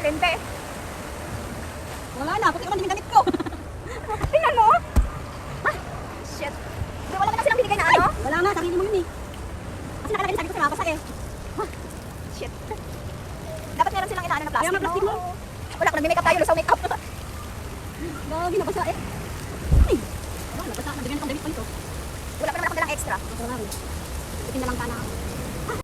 lente. Wala na, puti naman yung damit ko. Tingnan mo. Ah, shit. Di, wala ka na silang binigay na ano? Wala na, sarili mo yun eh. Kasi nakalagay sabi ko sa mga eh. Shit. Dapat meron silang inaano na plastic, Kaya nga plastic, no? Wala ko, nag-makeup tayo, lusaw makeup. Gagi, nabasa eh. Ay, wala, nabasa. Nabigyan kang damit pa ito. Wala pa naman akong dalang extra. Wala rin. Ipin na lang sana ako.